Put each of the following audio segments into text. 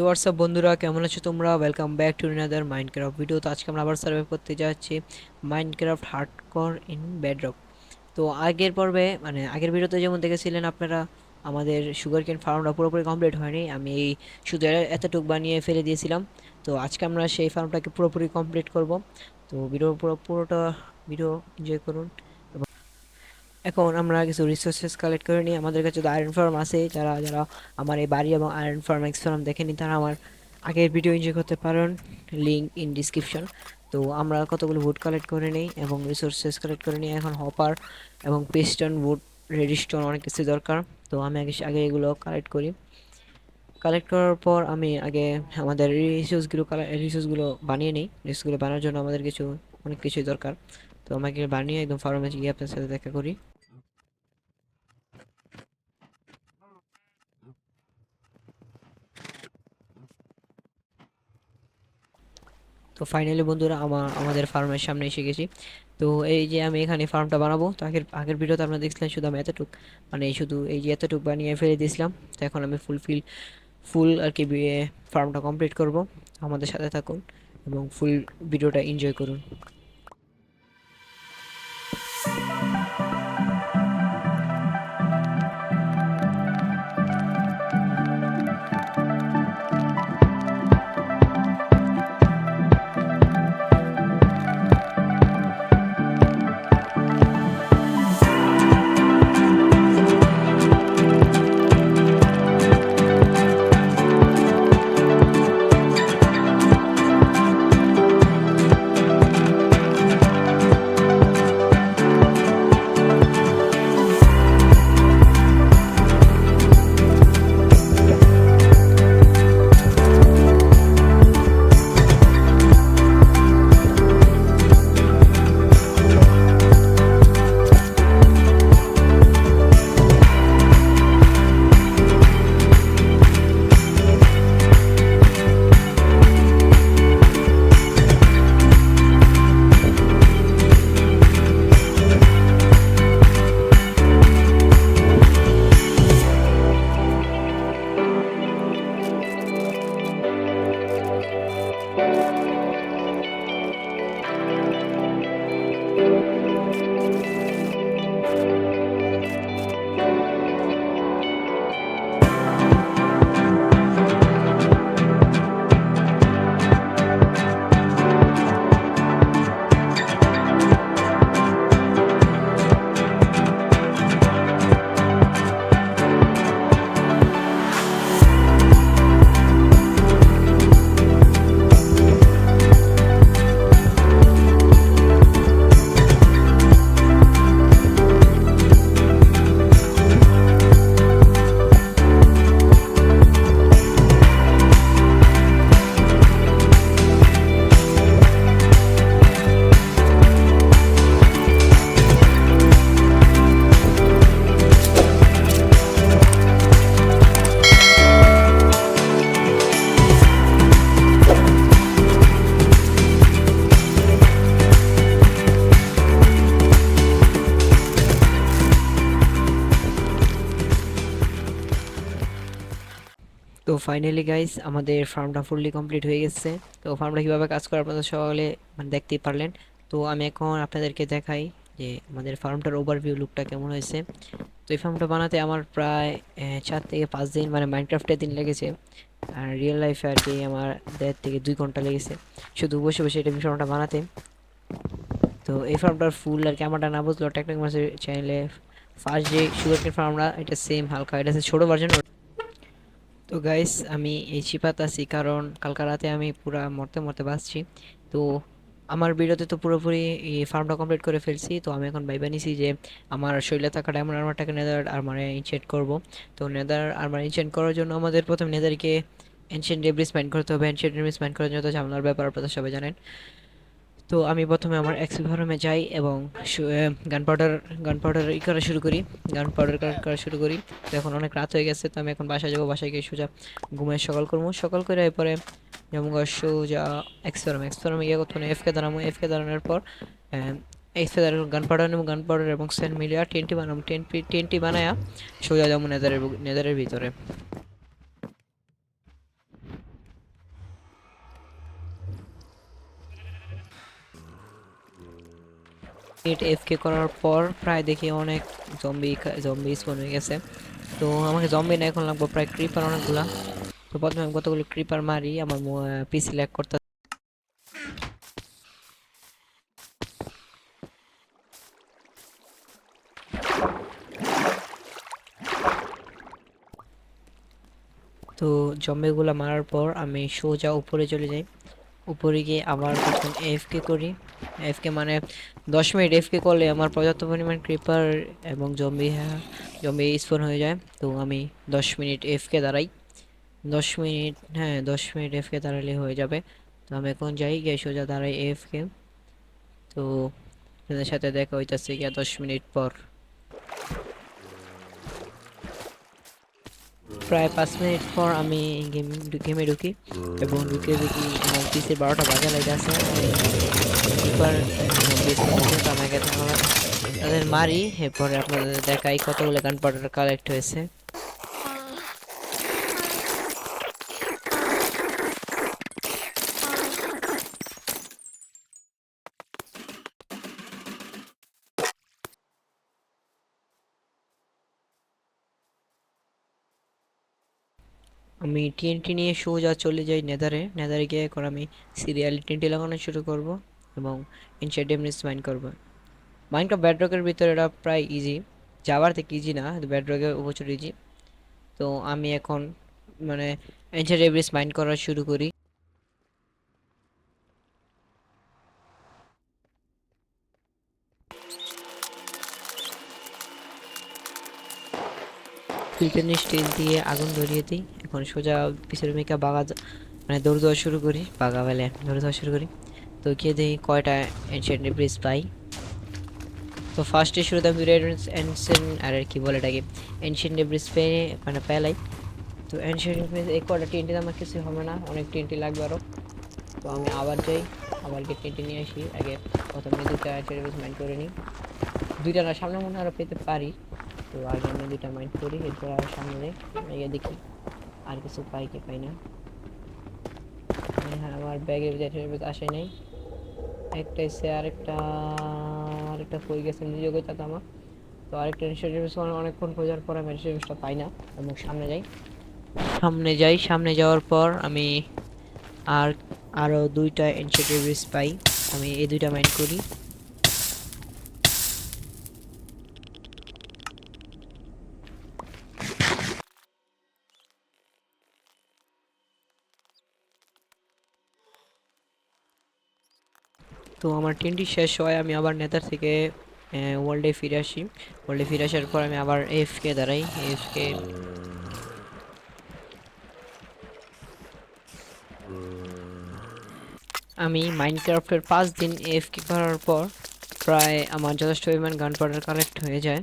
WhatsApp বন্ধুরা, কেমন আছো তোমরা? Welcome back to another Minecraft video. তো আজকে আমরা আবার সার্ভাইভ করতে যাচ্ছি মাইনক্রাফট হার্ডকোর ইন বেডরক। তো আগের পর্বে আগের ভিডিওতে যেমন দেখেছিলেন আপনারা, আমাদের সুগার কেন ফার্মটা পুরোপুরি কমপ্লিট হয়নি। আমি এই শুধু এতটুকু বানিয়ে ফেলে দিয়েছিলাম। তো আজকে আমরা সেই ফার্মটাকে পুরোপুরি কমপ্লিট করব। তো পুরোটা ভিডিও এনজয় করুন। এখন আমরা কিছু রিসোর্সেস কালেক্ট করে নিই। আমাদের কাছে তো আয়রন ফার্ম আছে। যারা যারা আমার এই বাড়ি এবং আয়রন ফার্ম এক্স ফার্ম দেখেনি, তারা আমার আগের ভিডিও এনজয় করতে পারেন, লিঙ্ক ইন ডিসক্রিপশন। তো আমরা কতগুলো উড কালেক্ট করে নিই এবং রিসোর্সেস কালেক্ট করে নিই। এখন হপার এবং পিস্টন, উড, রেডিস্টোন অনেক কিছু দরকার। তো আমি আগে এগুলো কালেক্ট করি। কালেক্ট করার পর আমি আগে আমাদের রিসোর্সগুলো বানিয়ে নিই। রিসোর্সগুলো বানানোর জন্য আমাদের অনেক কিছুই দরকার। তো আমাকে বানিয়ে একদম ফার্মে গিয়ে আপনার সাথে দেখা করি। তো ফাইনালি বন্ধুরা, আমাদের ফার্মের সামনে এসে গেছি। তো এই যে আমি এখানে ফার্মটা বানাবো। তো আগের আগের ভিডিওতে আপনারা দেখছিলেন শুধু আমি শুধু এই যে এতটুক বানিয়ে ফেলে দিয়েছিলাম। তো এখন আমি ফুল আর কি ফার্মটা কমপ্লিট করব। আমাদের সাথে থাকুন এবং ফুল ভিডিওটা এনজয় করুন। তো ফাইনালি গাইস, আমাদের ফার্মটা ফুললি কমপ্লিট হয়ে গেছে। তো ফার্মটা কীভাবে কাজ করে আপনাদের সকলে দেখতেই পারলেন। তো আমি এখন আপনাদেরকে দেখাই যে আমাদের ফার্মটার ওভারভিউ লুকটা কেমন হয়েছে। তো এই ফার্মটা বানাতে আমার প্রায় 4 থেকে 5 দিন, মাইনক্রাফটে দিন লেগেছে। আর রিয়েল লাইফে আর কি আমার 1.5 থেকে 2 ঘন্টা লেগেছে শুধু বসে বসে এটা ফার্মটা বানাতে। তো এই ফার্মটার ফুল আর কি আমারটা না বুঝলো, টেকনিক মাসের চ্যানেলে ফার্স্ট যে সুগারকেন ফার্মটা, এটা সেম হালকা, এটা হচ্ছে ছোটো ভার্জন। তো গাইস, আমি এই চিপাত আছি কারণ কালকা রাতে আমি পুরা মরতে মরতে বাঁচছি। তো আমার ভিডিওতে তো পুরোপুরি এই ফার্মটা কমপ্লিট করে ফেলছি। তো আমি এখন ভাইবা নিছি যে আমার শরীরে থাকা ডায়মন্ড আর্মারটাকে নেদার আর্মারে ইনচেন্ট করব। তো নেদার আর্মার ইনচেন্ট করার জন্য আমাদের প্রথম নেদারকে এনশিয়েন্ট ডেব্রিস মাইন করতে হবে। এনশিয়েন্ট ডেব্রিস মাইন করার জন্য তো ঝামেলার ব্যাপার, আপনারা সবাই জানেন। তো আমি প্রথমে আমার এক্সপি ফার্মে যাই এবং গান পাউডার করা শুরু করি। গান পাউডার করা শুরু করি। তো এখন অনেক রাত হয়ে গেছে। তো আমি এখন বাসায় যাবো। বাসায় গিয়ে সোজা ঘুমিয়ে সকাল করবো। সকাল করে এরপরে যেমন সোজা এক্স ফার্মে গিয়ে কতক্ষণ এফকে দাঁড়াবো। এফকে দাঁড়ানোর পর এক্সপি দাঁড়ানো গান পাউডার নেবো। গান পাউডার এবং সেন্ট মিলিয়া টেনটি বানাবো। টেনটি বানায়া সোজা যাবো নেদারের ভিতরে। মিনিট এফকে করার পর প্রায় দেখি অনেক জম্বি স্পন হয়ে গেছে। তো আমাকে জম্বি না, এখন লাগবে প্রায় ক্রিপার অনেকগুলা। তো প্রথমে আমি কতগুলো ক্রিপার মারি, আমার পিসি ল্যাগ করতে। তো জম্বিগুলা মারার পর আমি সোজা উপরে চলে যাই। উপরে গিয়ে আবার তখন এফকে করি। এফকে মানে 10 মিনিট এফকে করলে আমার পর্যাপ্ত পরিমাণ ক্রিপার এবং জম্বি স্পন হয়ে যায়। তো আমি 10 মিনিট এফকে দাঁড়াই। 10 মিনিট, হ্যাঁ 10 মিনিট এফকে দাঁড়ালে হয়ে যাবে। তো আমি এখন যাই, গিয়ে সোজা দাঁড়াই এফকে। তো আপনাদের সাথে দেখা হইতাছে গিয়া 10 মিনিট পর। প্রায় 5 মিনিট পর আমি গেমে ঢুকি, এবং ঢুকে দেখি আমার পিসির 12টা বাজা লাইতাছে। আমি ক্রিপার জম্বি স্পন হয়েছে, তো আমাকে তাদের মারি। এরপরে আপনাদের দেখাই কতগুলো গান পাউডার কালেক্ট হয়েছে। আমি টিএনটি নিয়ে সোজা চলে যাই নেদারে। নেদারে গিয়ে এখন আমি সিরিয়ালি টিএনটি লাগানো শুরু করব এবং এনশিয়েন্ট ডেমনিস মাইন করব। মাইনক্রাফট বেডরকের ভিতরে এটা প্রায় ইজি, যাওয়ার থেকে ইজি না, বেডরকে প্রচুর ইজি। তো আমি এখন মানে এনশিয়েন্ট ডেমনিস মাইন করা শুরু করি। ফিল্টারনি স্টিল দিয়ে আগুন ধরিয়ে দিই। এখন সোজা পিছের মেয়েকে মানে দৌড় দেওয়া শুরু করি, বাগা বেলে দৌড় দেওয়া শুরু করি। তো গিয়ে দেখি কয়টা এনশিয়েন্ট ডেমনিস পাই। তো ফার্স্টে শুরুতে আমি রেড এনশিয়েন্ট আর কি বলে এটাকে এনশিয়েন্ট ডেমনিস পেয়ে মানে পেলাই। তো এনশিয়েন্ট ডেমনিস এই কয়টা টিএনটি আমার কিছু হবে না, অনেক টিএনটি লাগবে আরও। তো আমি আবার যাই, আবার গিয়ে টিএনটি নিয়ে আসি। আগে প্রথমে দুইটা এনশিয়েন্ট ডেমনিস মাইন্ড করে নিই। দুইটা না, সামনে মনে হয় আরও পেতে পারি। তো আগে আমি দুইটা মাইন্ড করি, এরপর আর সামনে যাই, গিয়ে দেখি আর কিছু পাই কি পাই না। হ্যাঁ, আমার ব্যাগের ভিতরে আসে নাই। একটা এসে আরেকটা কই গেছে নিজে কইতা আমার। তো আরেকটা ইনস্টিটিউট অনেকক্ষণ খোঁজার পর আমি ইনস্টিটিউটটা পাই না, এবং সামনে যাওয়ার পর আমি আর আরো দুইটা ইনস্টিটিউট পাই। আমি এই দুইটা মাইন্ড করি। তো আমার তিনটি শেষ হয়, আমি আবার নেতার থেকে ওয়ার্ল্ডে ফিরে আসি। ওয়ার্ল্ডে ফিরে আসার পর আমি আবার এফকে দাঁড়াই। এফকে আমি মাইনক্রাফটের 5 দিন এফকে করার পর প্রায় আমার যথেষ্ট পরিমাণ গান পাউডার কালেক্ট হয়ে যায়।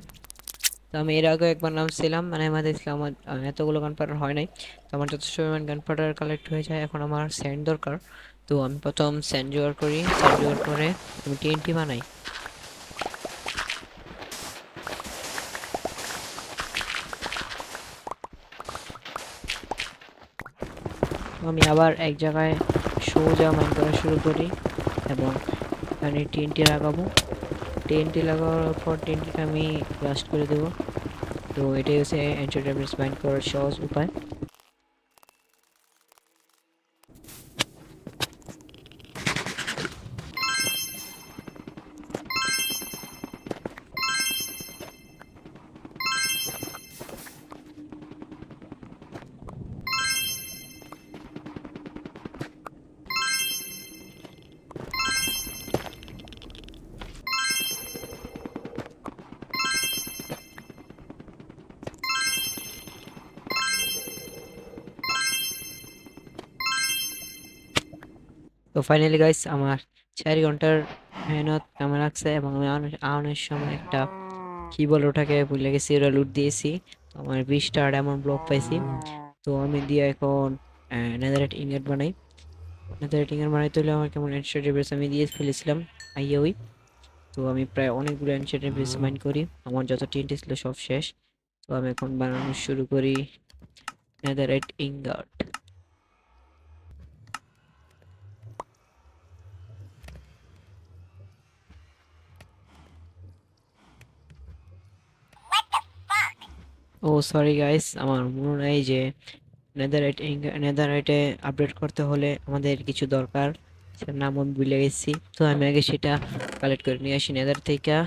তো আমি এর আগে একবার নামছিলাম, মানে আমাদের আমার এতগুলো গান পাউডার হয় নাই। তো আমার যথেষ্ট পরিমাণ গান পাউডার কালেক্ট হয়ে যায়। এখন আমার স্যান্ড দরকার। তো আমি প্রথম স্যান্ড জোগাড় করি, স্যান্ড জোগাড় করে আমি টিএনটি বানাই। তো আমি আবার এক জায়গায় সোজা মাইন করা শুরু করি, এবং এখানে টিএনটি লাগাবো। টিএনটি লাগানোর পর টিএনটিটা আমি ব্লাস্ট করে দেবো। তো এটাই হচ্ছে এন্টারটেনমেন্ট মাইন্ড করার সহজ উপায়। তো ফাইনালি গাইস, আমার 4 ঘন্টার মেহনত কেমন লাগছে, এবং আমি আউনের সময় একটা কি বলে ওটাকে ভুলে গেছি, ওটা লুট দিয়েছি। তো আমার 20টা ডায়মন্ড ব্লক পাইছি। তো আমি দিয়ে এখন নেদারইট ইনগট বানাই। নেদারইট ইনগট বানাইতে হলে আমার কেমন এনশিয়েন্ট ডেব্রিস আমি দিয়ে ফেলেছিলাম আইয়া ওই। তো আমি প্রায় অনেকগুলো এনশিয়েন্ট ডেব্রিস মাইন করি, আমার যত টিএনটি ছিল সব শেষ। তো আমি এখন বানানো শুরু করি নেদারইট ইনগট। ও সরি গাইস, আমার মনে নাই যে নেদাররাইটে আপডেট করতে হলে আমাদের কিছু দরকার, সেটার নাম আমি ভুলে গেছি। তো আমি আগে সেটা কালেক্ট করে নিয়ে আসি নেদার থেকে,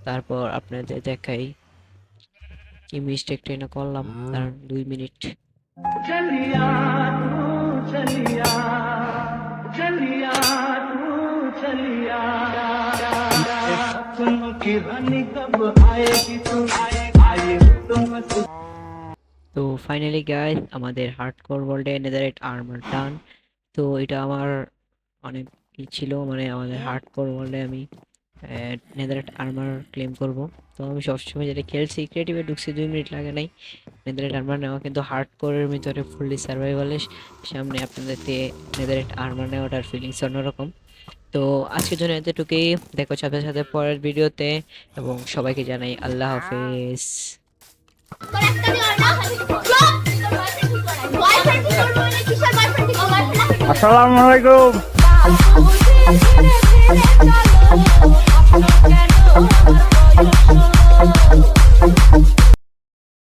তারপর আপনাদের দেখাই কি মিস্টেকটা না করলাম। কারণ 2 মিনিট। चलिया तू चलिया चलिया तू चलिया सपनों की रानी कब आएगी तू आए तुम তো ফাইনালি গাইস আমাদের হার্ডকোর ওয়ার্ল্ডে নেদাররাইট আর্মার ডান। তো এটা আমার অনেক ই ছিল, মানে আমাদের হার্ডকোর ওয়ার্ল্ডে আমি নেদাররাইট আর্মার ক্লেম করব। তো আমি সবসময় যেটা খেলছি ক্রিয়েটিভে ঢুকছি, 2 মিনিট লাগে নাই নেদাররাইট আর্মার নেওয়া, কিন্তু হার্ডকোরের ভিতরে ফুললি সার্ভাইভালের সামনে আপনাদেরকে নেদাররাইট আর্মার নেওয়াটার ফিলিংস অন্যরকম। তো আজকের জন্য এতটুকুই, দেখো সাথে সাথে পরের ভিডিওতে, এবং সবাইকে জানাই আল্লাহ হাফেজ। তোর একটা দেওয়ার না খালি বয়ফ্রেন্ড কি করবো না কিসের বয়ফ্রেন্ড কি বয়ফ্রেন্ড আসসালামু আলাইকুম। না